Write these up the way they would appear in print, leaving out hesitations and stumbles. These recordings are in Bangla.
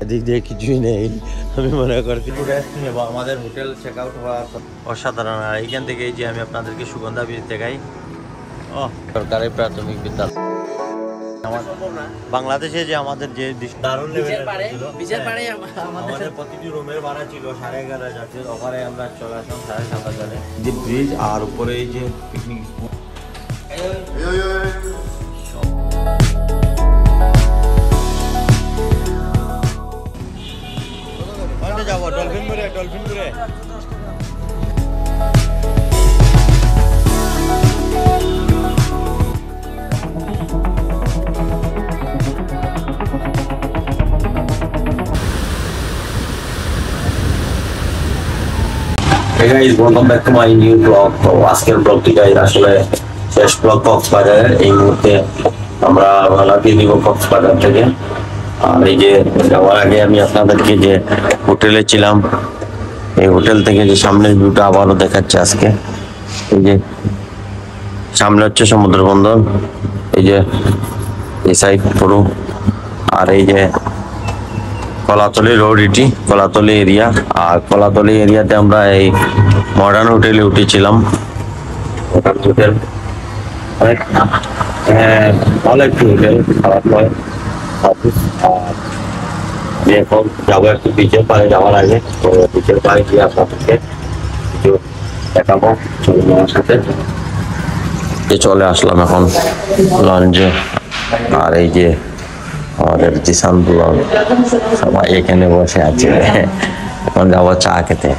এদিক দিয়ে কিছুই নেই। আমি মনে করছি আমাদের হোটেল চেক আউট হওয়ার অসাধারণ। আর এইখান থেকে যে আমি আপনাদেরকে সুগন্ধা ব্রিজ দেখাই। ও সরকারি প্রাথমিক বিদ্যালয় বাংলাদেশে যে আমাদের যে দারুণ আমাদের প্রতিটি রুমের ভাড়া ছিল 11,500 ওখানে আমরা চলে আসলাম 7,500 যে ব্রিজ আর উপরে এই যে পিকনিক স্পট। যাবো ডলফিনপুরে। Hey guys, welcome back to my new vlog. তো আজকের ব্লগটি গাইজ আসলে শেষ ব্লগ কক্সবাজারের। এই মুহূর্তে আমরা রওনা দিয়ে দিব কক্সবাজার থেকে। আর এই যে যাওয়ার আগে আমি আপনাদেরকে যে হোটেলে ছিলাম এই হোটেল থেকে যে সামনের ভিউটা আবারও দেখাচ্ছে আজকে। এই যে সামনে হচ্ছে সমুদ্র বন্দর, এই যে এই সাইড পুরো, আর এই যে কলাতলি রোড, এটি কলাতলি এরিয়া। আর কলাতলি এরিয়াতে আমরা এই মডার্ন হোটেলে উঠেছিলাম। হোটেল অনেক ভালো একটি হোটেল, খারাপ নয়। আমি এখন যাবো একটু বিচের পাড়ে যাওয়ার আগে। তো বিচের পাড়ে গিয়ে আপনাদেরকে কিছু দেখাবো আমার সাথে। চলে আসলাম এখন লঞ্চে। আর এই যে আমাদের জিসান ব্লগ সবাই এখানে বসে আছে। এখন যাবো চা খেতে।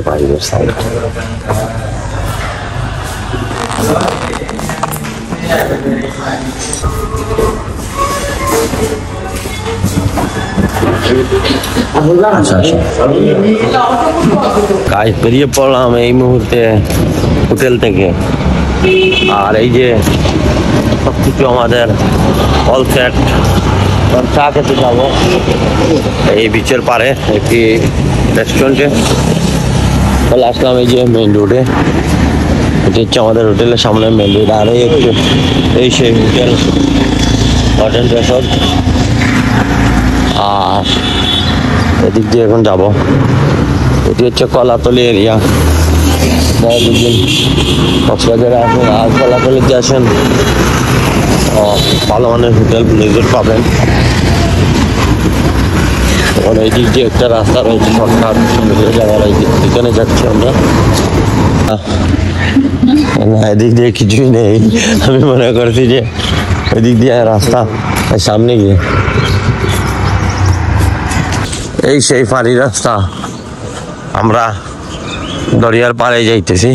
বাইরের সাইড কাজ বেরিয়ে পড়লাম এই মুহূর্তে হোটেল থেকে। আর এই যে সবকিছু আমাদের অল সেট। চা খেতে যাবো এই বিচের পারে একটি রেস্টুরেন্টে। চলে আসলাম এই যে মেইন রোডে। এটা হচ্ছে আমাদের হোটেলের সামনে মেইন রোড। আর এই সেই হোটেল মডার্ন রিসোর্ট। আর এদিক দিয়ে এখন যাবো। এটি হচ্ছে কলাতলি এরিয়া। কক্সবাজারে আসেন আর কলাতলিতে আসেন, ভালো মানের হোটেল রিসোর্ট পাবেন। এখন এই দিক দিয়ে একটা রাস্তা রয়েছে শর্টকাট যাওয়ার, এখানে যাচ্ছি আমরা। না এদিক দিয়ে কিছুই নেই। আমি মনে করছি যে এদিক দিয়ে রাস্তা সামনে গিয়ে এই সেই ফাঁড়ি রাস্তা। আমরা দরিয়ার পাড়ে যাইতেছি।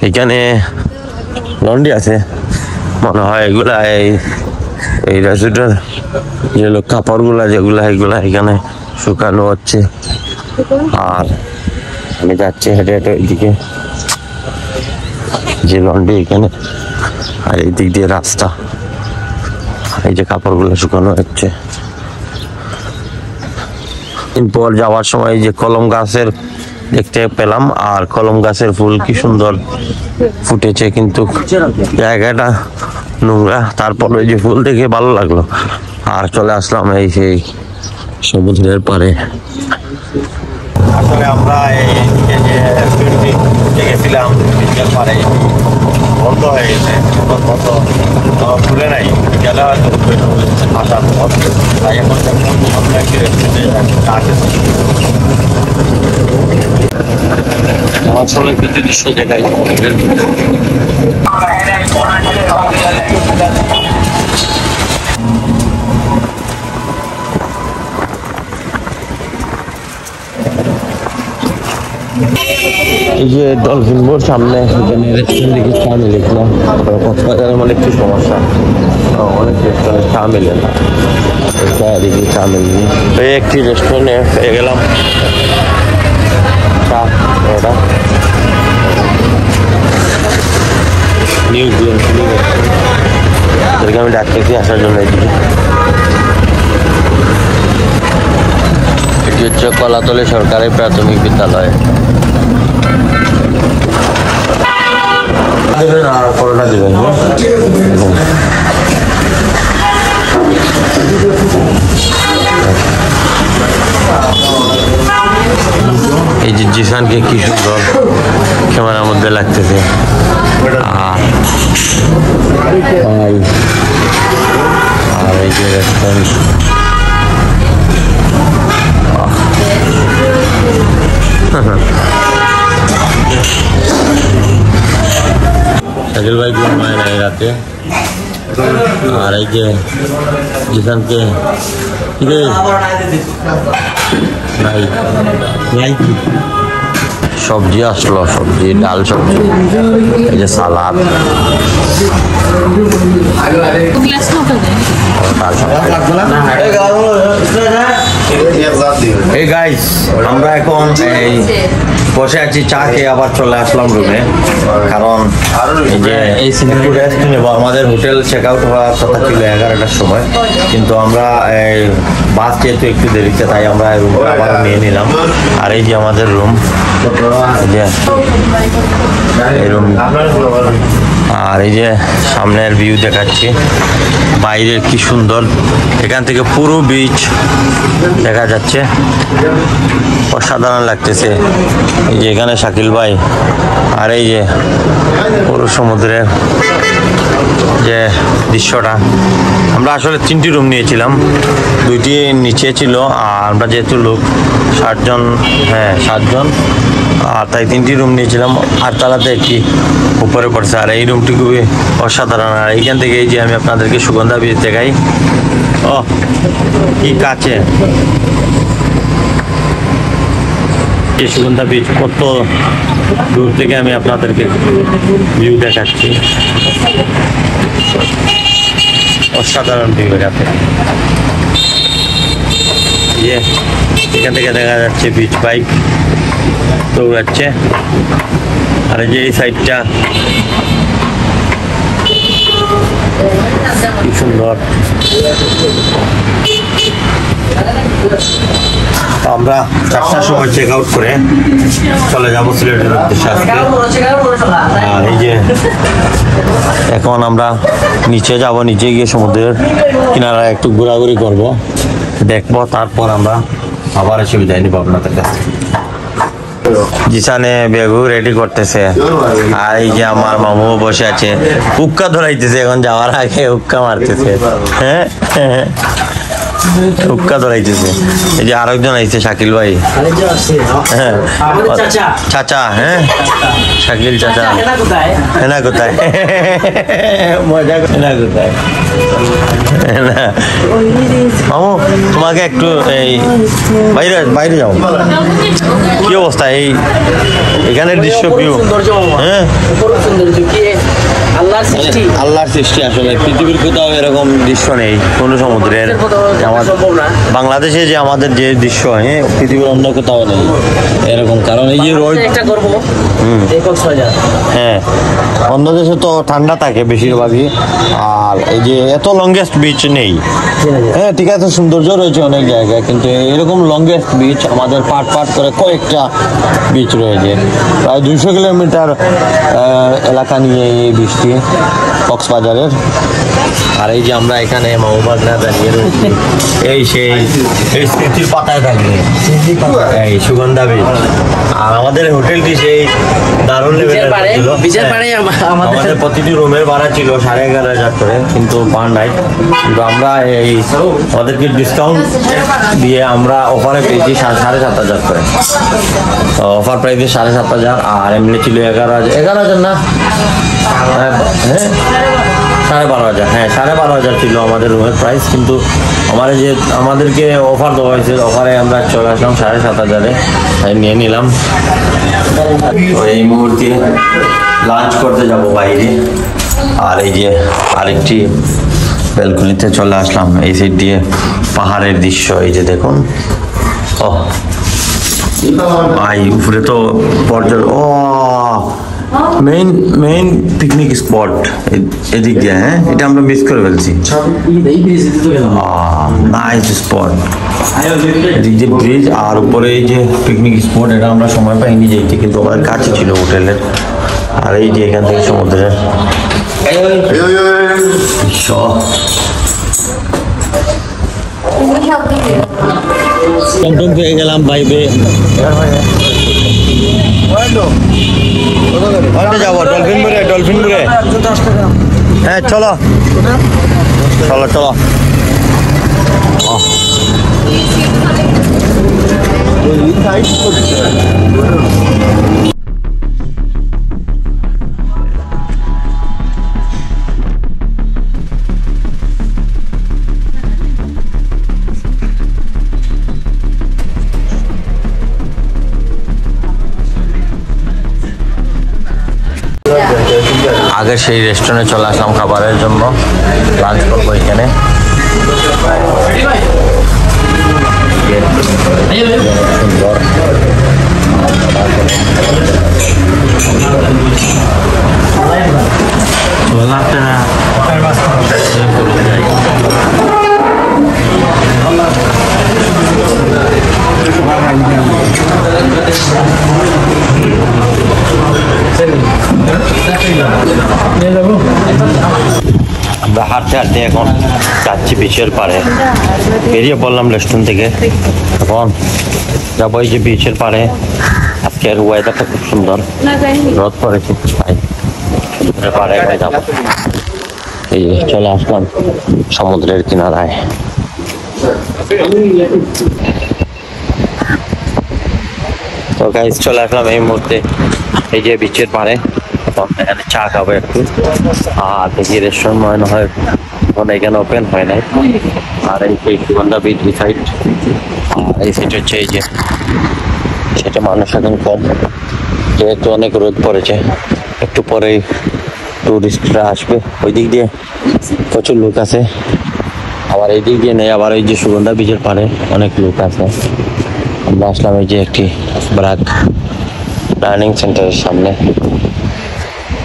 এখানে লন্ডি আছে মনে হয়। এগুলা এই রেস্টুরেন্টের যে কাপড়গুলা যেগুলা এগুলা এখানে শুকানো হচ্ছে। আর আমি যাচ্ছি হেঁটে হেঁটে ওইদিকে যে লন্ডি এখানে। আর এই দিক দিয়ে রাস্তা, এই যে কাপড়গুলো শুকানো হচ্ছে। পর যাওয়ার সময় যে কলম গাছের দেখতে পেলাম। আর কলম গাছের ফুল কি সুন্দর ফুটেছে, কিন্তু জায়গাটা নোংরা। তারপর ওই যে ফুল দেখে ভালো লাগলো। আর চলে আসলাম এই সেই সমুদ্রের পাড়ে। আসলে আমরা গেছিলাম বিকেল পাড়ে, বন্ধ হয়ে গেছে, বন্ধ খুলে নাই। গেলে হয়তো আসার পর তাই এখন আমরা একটি রেস্টুরেন্টে আমার ফলে কিছু দৃশ্য দেখাই। এই যে ডলফিন বোর সামনে এখানে রেস্টুরেন্ট দেখে চা মিলেছিলাম। কক্সবাজারের মানে একটু সমস্যা, অনেক রেস্টুরেন্টে চা মিলে না। এদিকে চা মিলেনি। এই একটি রেস্টুরেন্টে পেয়ে গেলাম চা। এটা নিউ এদেরকে আমি ডাকতেছি আসার জন্য। এদিকে এটি হচ্ছে কলাতলি সরকারি প্রাথমিক বিদ্যালয়। দেবেন আর পরোটা দেবেন। এই যে জিসানকে কি সুন্দর ক্যামেরার মধ্যে লাগতেছে। আর এই যে রেস্টুরেন্ট, শাকিল ভাই ঘুমায় নাই রাতে। আর এই যে জিসানকে সবজি আসলো, সবজি ডাল সবজি, এই যে সালাদ, এই গাইস আমরা এখন এই বসে আছি চা খেয়ে আবার চলে আসলাম রুমে, কারণ এই যে এই সিনেমা রেস্ট নেব। আমাদের হোটেল চেক আউট হওয়ার কথা ছিল 11টার সময়, কিন্তু আমরা বাস যেহেতু একটু দেরিতে, তাই আমরা রুম আবার নিয়ে নিলাম। আর এই যে আমাদের রুম, এই রুম। আর এই যে সামনের ভিউ দেখাচ্ছি, বাইরে কি সুন্দর, এখান থেকে পুরো বিচ দেখা যাচ্ছে, অসাধারণ লাগতেছে। এই যে এখানে শাকিল ভাই, আর এই যে পুরো সমুদ্রের যে দৃশ্যটা। আমরা আসলে 3টি রুম নিয়েছিলাম, 2টি নিচে ছিল, আর আমরা যেহেতু লোক 7 জন, হ্যাঁ 7 জন, আর তাই 3টি রুম নিয়েছিলাম। 8 তলাতে একটি উপরে পড়ছে। আর এই রুমটি খুবই অসাধারণ। আর এইখান থেকে এই যে আমি আপনাদেরকে সুগন্ধা বীজ দেখাই, ও কি কাছে এই সুগন্ধা বীজ, কত দূর থেকে আমি আপনাদেরকে ভিউ দেখাচ্ছি, অসাধারণ ভিউ এখানে। এখান থেকে দেখা যাচ্ছে বিচ বাইক দৌড়াচ্ছে। আর এই যে এই সাইডটা কি সুন্দর। আমরা 4টার সময় চেক আউট করে চলে যাবো সিলেটের উদ্দেশ্যে আজকে। আর এই যে এখন আমরা নিচে যাব, নিচে গিয়ে সমুদ্রের কিনারায় একটু ঘোরাঘুরি করব, দেখবো, তারপর আমরা আবার এসে বিদায় নিব আপনাদের কাছে। জিসানে বেগু রেডি করতেছে, আর এই যে আমার মামু বসে আছে, উক্কা ধরাইতেছে, এখন যাওয়ার আগে উক্কা মারতেছে। হ্যাঁ উক্কা ধরাইতেছে। এই যে আরেকজন আইছে, শাকিল ভাই, হ্যাঁ চাচা, হ্যাঁ শাকিল চাচা। হেনা কোথায়? মজা, হেনা কোথায়? মামু তোমাকে একটু এই বাইরে বাইরে যাও। কি অবস্থা এই এখানের দৃশ্য, ভিউ? হ্যাঁ আল্লাহর সৃষ্টি। আসলে পৃথিবীর কোথাও এরকম দৃশ্য নেই কোনো সমুদ্রের। বাংলাদেশে যে আমাদের যে দৃশ্য, হ্যাঁ পৃথিবীর অন্য কোথাও নেই এরকম। কারণ এই যে রোদ, হ্যাঁ অন্য দেশে তো ঠান্ডা থাকে বেশিরভাগই, আর এই যে এত লংগেস্ট বিচ নেই। হ্যাঁ ঠিক আছে, সৌন্দর্য রয়েছে অনেক জায়গায়, কিন্তু এরকম লংগেস্ট বিচ আমাদের পার্ট পার্ট করে কয়েকটা বিচ রয়েছে। প্রায় 200 কিলোমিটার এলাকা নিয়ে এই বিচটি কক্সবাজারের। আর এই যে আমরা এখানে মামুবাগনা দাঁড়িয়ে রয়েছি, এই সেই এই স্মৃতির পাতায় থাকবে এই সুগন্ধা বীজ। আর আমাদের হোটেলটি সেই দারুণ লেভেলের ছিল। আমাদের প্রতিটি রুমের ভাড়া ছিল 11,500 করে, কিন্তু পার নাইট। কিন্তু আমরা এই আমাদেরকে ডিসকাউন্ট দিয়ে আমরা অফারে পেয়েছি 7,500 করে। অফার প্রাইসে 7,500, আর এমনি ছিল 11,000 না, হ্যাঁ 12,500, হ্যাঁ 12,500 ছিল আমাদের রুমের প্রাইস। কিন্তু আমাদেরকে অফার দেওয়া হয়েছে, অফারে আমরা চলে আসলাম 7,500-এ, তাই নিয়ে নিলাম। এই মুহূর্তে লাঞ্চ করতে যাব বাইরে। আর এই যে আরেকটি ব্যালকনিতে চলে আসলাম, এই সাইড দিয়ে পাহাড়ের দৃশ্য, এই যে দেখুন। ও ভাই উপরে তো ও মেইন পিকনিক স্পট এদিক দিয়ে। হ্যাঁ এটা আমরা মিস করে ফেলছি। নাইস স্পট, এদিক দিয়ে ব্রিজ, আর উপরে এই যে পিকনিক স্পট। এটা আমরা সময় পাইনি যেতে, কিন্তু আমাদের কাছে ছিল হোটেলের। আর এই যে এখান থেকে সমুদ্রের টমটম পেয়ে গেলাম বাইবে যাবো ডলফিনপুরে হ্যাঁ চলো চলো চলো আগে সেই রেস্টুরেন্টে চলে আসলাম খাবারের জন্য লাঞ্চ করবো এখানে আমরা হাঁটতে হাঁটতে এখন যাচ্ছি বিচের পাড়ে বেরিয়ে পড়লাম রেস্টুরেন্ট থেকে এখন যাবো এই যে বিচের পাড়ে আজকের ওয়েদারটা খুব সুন্দর রোদ পড়েছে পাড়ে যাবো এই চলে আসলাম সমুদ্রের কিনারায় তো গাইস চলে আসলাম এই মুহূর্তে এই যে বিচের পাড়ে এখানে চা খাবো একটু আর দেখি রেস্টুরেন্ট মনে হয় এখন এখানে ওপেন হয় নাই আর এই সুগন্ধা বিচ সাইড আর এই সাইড হচ্ছে এই যে সেটা মানুষ এখন কম যেহেতু অনেক রোদ পড়েছে একটু পরেই টুরিস্টরা আসবে ওই দিক দিয়ে প্রচুর লোক আছে আবার এই দিক দিয়ে নেই আবার এই যে সুগন্ধা বিচের পাড়ে অনেক লোক আছে আমরা আসলাম এই যে একটি ব্রাক প্ল্যানিং সেন্টারের সামনে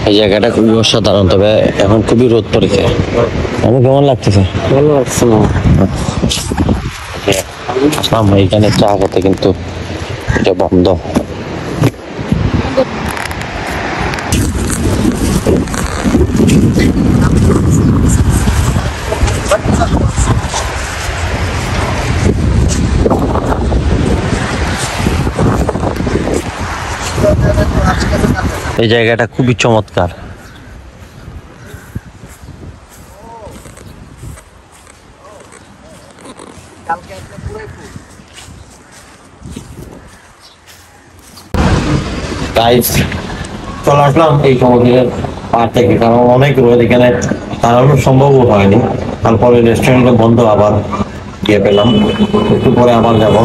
এই জায়গাটা খুবই অসাধারণ তবে এখন খুবই রোদ পড়েছে আমি কেমন লাগতেছে ভালো লাগছে না আসলাম এইখানে চা খেতে কিন্তু এটা বন্ধ এই জায়গাটা খুবই চমৎকার চলে আসলাম এই সমুদ্রের পাড় থেকে কারণ অনেক রোদ এখানে দাঁড়ানো সম্ভব হয়নি তারপরে রেস্টুরেন্টটা বন্ধ আবার গিয়ে পেলাম একটু পরে আবার যাবো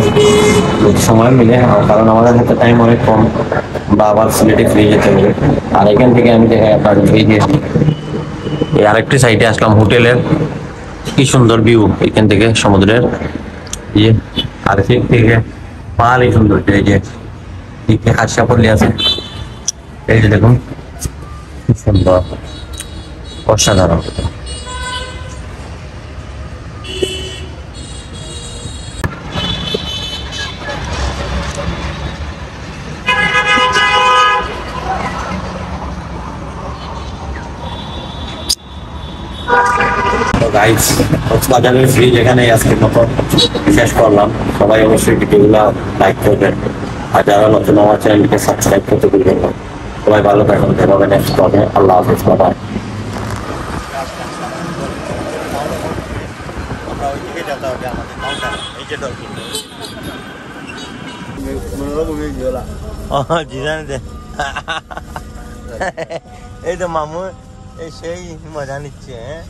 সময় মিলে কারণ আমাদের হাতে টাইম অনেক কম বা আবার সিলেটে ফিরে যেতে হবে আর এখান থেকে আমি দেখে আপনার এই যে এই আরেকটি সাইডে আসলাম হোটেলের কি সুন্দর ভিউ এখান থেকে সমুদ্রের ইয়ে আর সেদিক থেকে পাহাড়ি সুন্দর এই যে দিকে হাসিয়াপল্লি আছে এই যে দেখুন কি সুন্দর অসাধারণ গাইস কক্সবাজারের ফ্রি যেখানে আজকের মতো শেষ করলাম সবাই অবশ্যই ভিডিওগুলো লাইক করবেন আর যারা নতুন আমার চ্যানেলকে সাবস্ক্রাইব করতে ভুলবেন না সবাই ভালো থাকুন দেখা হবে নেক্সট ব্লগে আল্লাহ হাফেজ বাই এই তো মামু এই সেই মজা নিচ্ছে হ্যাঁ